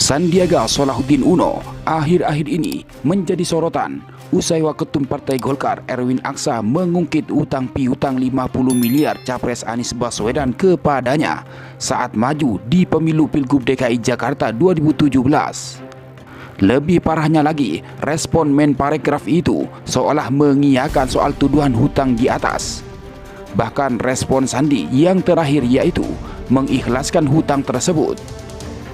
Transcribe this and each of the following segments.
Sandiaga Salahuddin Uno akhir-akhir ini menjadi sorotan usai Waketum Partai Golkar Erwin Aksa mengungkit utang piutang 50 miliar Capres Anies Baswedan kepadanya saat maju di pemilu Pilgub DKI Jakarta 2017. Lebih parahnya lagi, respon Menparekraf itu seolah mengiyakan soal tuduhan hutang di atas. Bahkan respon Sandi yang terakhir yaitu mengikhlaskan hutang tersebut.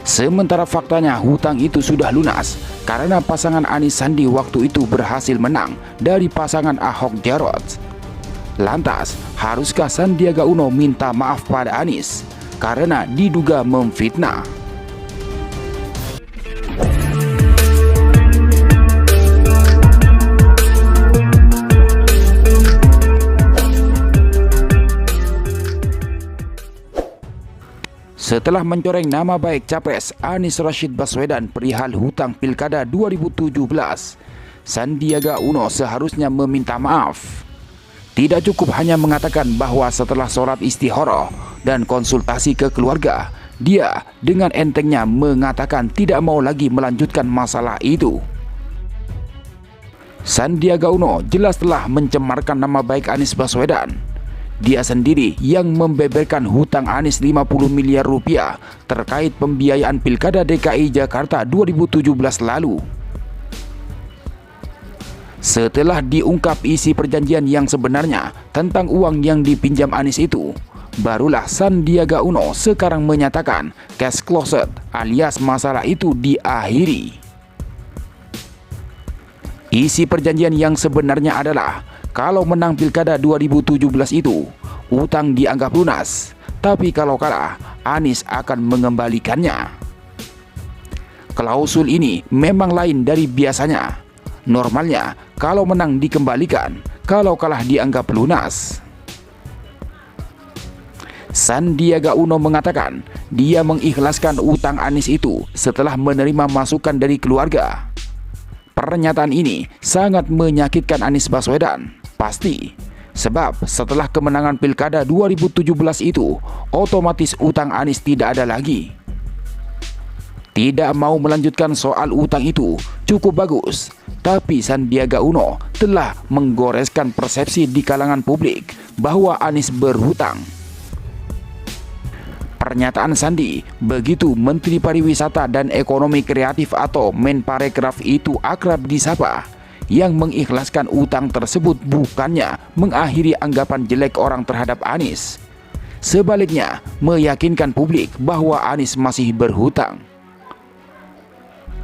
Sementara faktanya hutang itu sudah lunas karena pasangan Anies Sandi waktu itu berhasil menang dari pasangan Ahok Jarot. Lantas, haruskah Sandiaga Uno minta maaf pada Anies karena diduga memfitnah? Setelah mencoreng nama baik Capres Anies Rashid Baswedan perihal hutang Pilkada 2017, Sandiaga Uno seharusnya meminta maaf. Tidak cukup hanya mengatakan bahwa setelah sholat istikharah dan konsultasi ke keluarga, dia dengan entengnya mengatakan tidak mau lagi melanjutkan masalah itu. Sandiaga Uno jelas telah mencemarkan nama baik Anies Baswedan. Dia sendiri yang membeberkan hutang Anies 50 miliar rupiah terkait pembiayaan Pilkada DKI Jakarta 2017 lalu. Setelah diungkap isi perjanjian yang sebenarnya tentang uang yang dipinjam Anies itu, barulah Sandiaga Uno sekarang menyatakan cash closet alias masalah itu diakhiri. Isi perjanjian yang sebenarnya adalah kalau menang Pilkada 2017 itu, utang dianggap lunas. Tapi kalau kalah, Anies akan mengembalikannya. Klausul ini memang lain dari biasanya. Normalnya, kalau menang dikembalikan, kalau kalah dianggap lunas. Sandiaga Uno mengatakan dia mengikhlaskan utang Anies itu setelah menerima masukan dari keluarga. Pernyataan ini sangat menyakitkan Anies Baswedan. Pasti, sebab setelah kemenangan Pilkada 2017 itu, otomatis utang Anies tidak ada lagi. Tidak mau melanjutkan soal utang itu cukup bagus, tapi Sandiaga Uno telah menggoreskan persepsi di kalangan publik bahwa Anies berhutang. Pernyataan Sandi, begitu Menteri Pariwisata dan Ekonomi Kreatif atau Menparekraf itu akrab disapa, yang mengikhlaskan utang tersebut bukannya mengakhiri anggapan jelek orang terhadap Anies. Sebaliknya, meyakinkan publik bahwa Anies masih berhutang.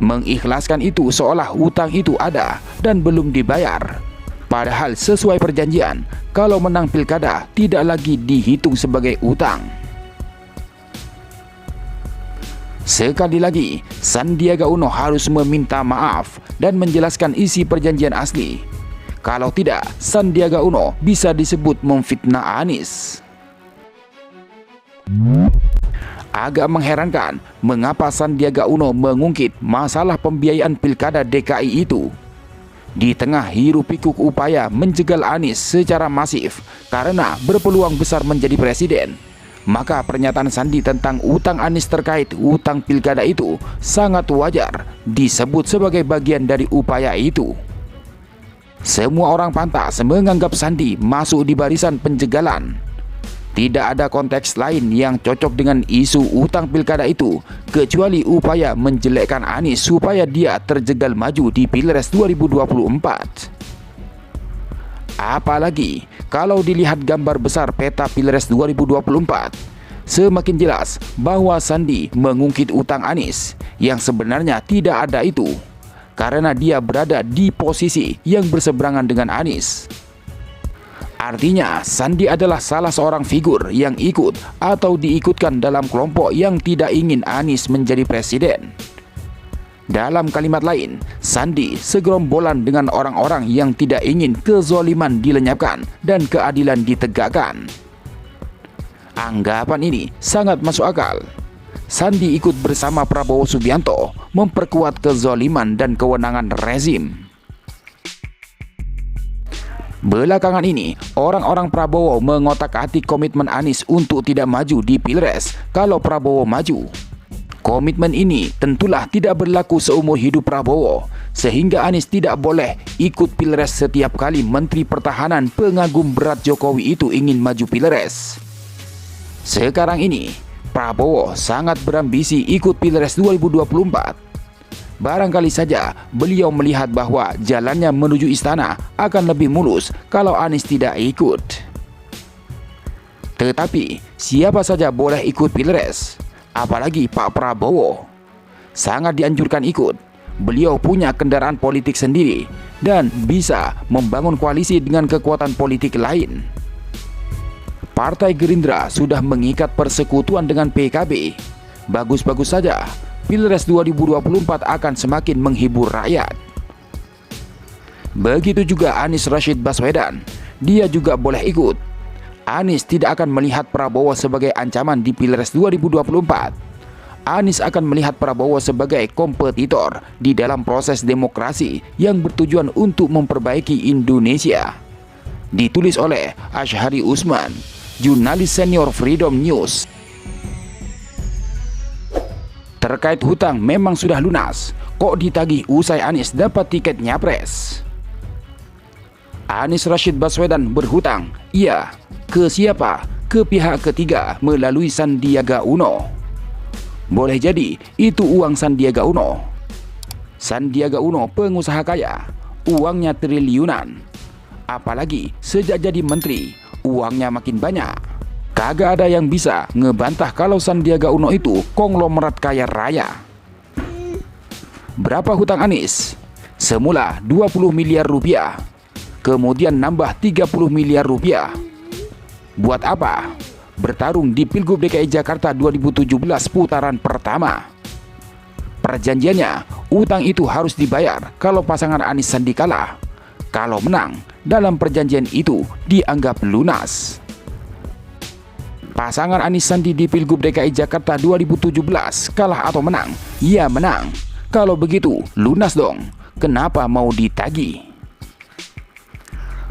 Mengikhlaskan itu seolah utang itu ada dan belum dibayar. Padahal sesuai perjanjian, kalau menang Pilkada tidak lagi dihitung sebagai utang. Sekali lagi, Sandiaga Uno harus meminta maaf dan menjelaskan isi perjanjian asli. Kalau tidak, Sandiaga Uno bisa disebut memfitnah Anies. Agak mengherankan mengapa Sandiaga Uno mengungkit masalah pembiayaan Pilkada DKI itu. Di tengah hiruk-pikuk upaya menjegal Anies secara masif karena berpeluang besar menjadi presiden, maka pernyataan Sandi tentang utang Anies terkait utang Pilkada itu sangat wajar disebut sebagai bagian dari upaya itu. Semua orang pantas menganggap Sandi masuk di barisan penjegalan. Tidak ada konteks lain yang cocok dengan isu utang Pilkada itu kecuali upaya menjelekkan Anies supaya dia terjegal maju di Pilpres 2024. Apalagi kalau dilihat gambar besar peta Pilpres 2024, semakin jelas bahwa Sandi mengungkit utang Anies yang sebenarnya tidak ada itu, karena dia berada di posisi yang berseberangan dengan Anies. Artinya, Sandi adalah salah seorang figur yang ikut atau diikutkan dalam kelompok yang tidak ingin Anies menjadi presiden. Dalam kalimat lain, Sandi segerombolan dengan orang-orang yang tidak ingin kezaliman dilenyapkan dan keadilan ditegakkan. Anggapan ini sangat masuk akal. Sandi ikut bersama Prabowo Subianto memperkuat kezaliman dan kewenangan rezim. Belakangan ini, orang-orang Prabowo mengotak-atik komitmen Anies untuk tidak maju di Pilpres kalau Prabowo maju. Komitmen ini tentulah tidak berlaku seumur hidup Prabowo, sehingga Anies tidak boleh ikut pilpres setiap kali Menteri Pertahanan pengagum berat Jokowi itu ingin maju pilpres. Sekarang ini, Prabowo sangat berambisi ikut pilpres 2024. Barangkali saja beliau melihat bahwa jalannya menuju istana akan lebih mulus kalau Anies tidak ikut. Tetapi, siapa saja boleh ikut pilpres. Apalagi Pak Prabowo. Sangat dianjurkan ikut. Beliau punya kendaraan politik sendiri dan bisa membangun koalisi dengan kekuatan politik lain. Partai Gerindra sudah mengikat persekutuan dengan PKB. Bagus-bagus saja. Pilpres 2024 akan semakin menghibur rakyat. Begitu juga Anies Rashid Baswedan. Dia juga boleh ikut. Anies tidak akan melihat Prabowo sebagai ancaman di Pilpres 2024. Anies akan melihat Prabowo sebagai kompetitor di dalam proses demokrasi yang bertujuan untuk memperbaiki Indonesia. Ditulis oleh Ashari Usman, jurnalis senior Freedom News. Terkait hutang memang sudah lunas, kok ditagih usai Anies dapat tiket nyapres? Anies Rashid Baswedan berhutang, iya. Ke siapa? Ke pihak ketiga melalui Sandiaga Uno. Boleh jadi itu uang Sandiaga Uno. Sandiaga Uno pengusaha kaya, uangnya triliunan. Apalagi sejak jadi menteri, uangnya makin banyak. Kagak ada yang bisa ngebantah kalau Sandiaga Uno itu konglomerat kaya raya. Berapa hutang Anies? Semula 20 miliar rupiah, kemudian nambah 30 miliar rupiah. Buat apa? Bertarung di Pilgub DKI Jakarta 2017 putaran pertama. Perjanjiannya, utang itu harus dibayar kalau pasangan Anies Sandi kalah. Kalau menang, dalam perjanjian itu dianggap lunas. Pasangan Anies Sandi di Pilgub DKI Jakarta 2017 kalah atau menang? Ya menang. Kalau begitu, lunas dong. Kenapa mau ditagih?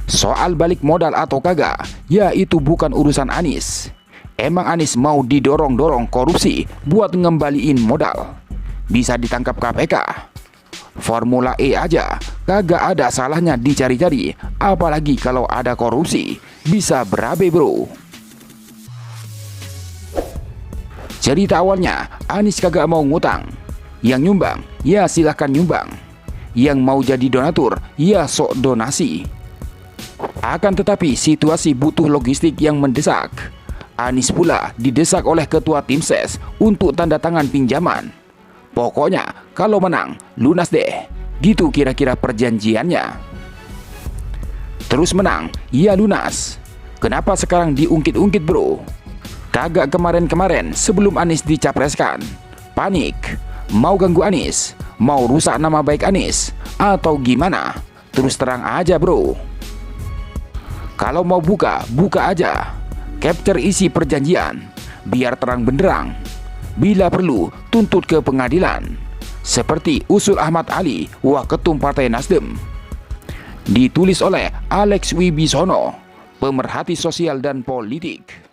Soal balik modal atau kagak, ya itu bukan urusan Anies. Emang Anies mau didorong-dorong korupsi buat ngembaliin modal? Bisa ditangkap KPK. Formula E aja kagak ada salahnya dicari-cari, apalagi kalau ada korupsi. Bisa berabe bro. Cerita awalnya, Anies kagak mau ngutang. Yang nyumbang, ya silahkan nyumbang. Yang mau jadi donatur, ya sok donasi. Akan tetapi situasi butuh logistik yang mendesak. Anies pula didesak oleh ketua tim ses untuk tanda tangan pinjaman. Pokoknya kalau menang, lunas deh. Gitu kira-kira perjanjiannya. Terus menang, ya lunas. Kenapa sekarang diungkit-ungkit bro? Kagak kemarin-kemarin sebelum Anies dicapreskan. Panik. Mau ganggu Anies? Mau rusak nama baik Anies? Atau gimana? Terus terang aja bro. Kalau mau buka, buka aja. Capture isi perjanjian, biar terang benderang. Bila perlu, tuntut ke pengadilan. Seperti usul Ahmad Ali, Waketum Partai Nasdem. Ditulis oleh Alex Wibisono, pemerhati sosial dan politik.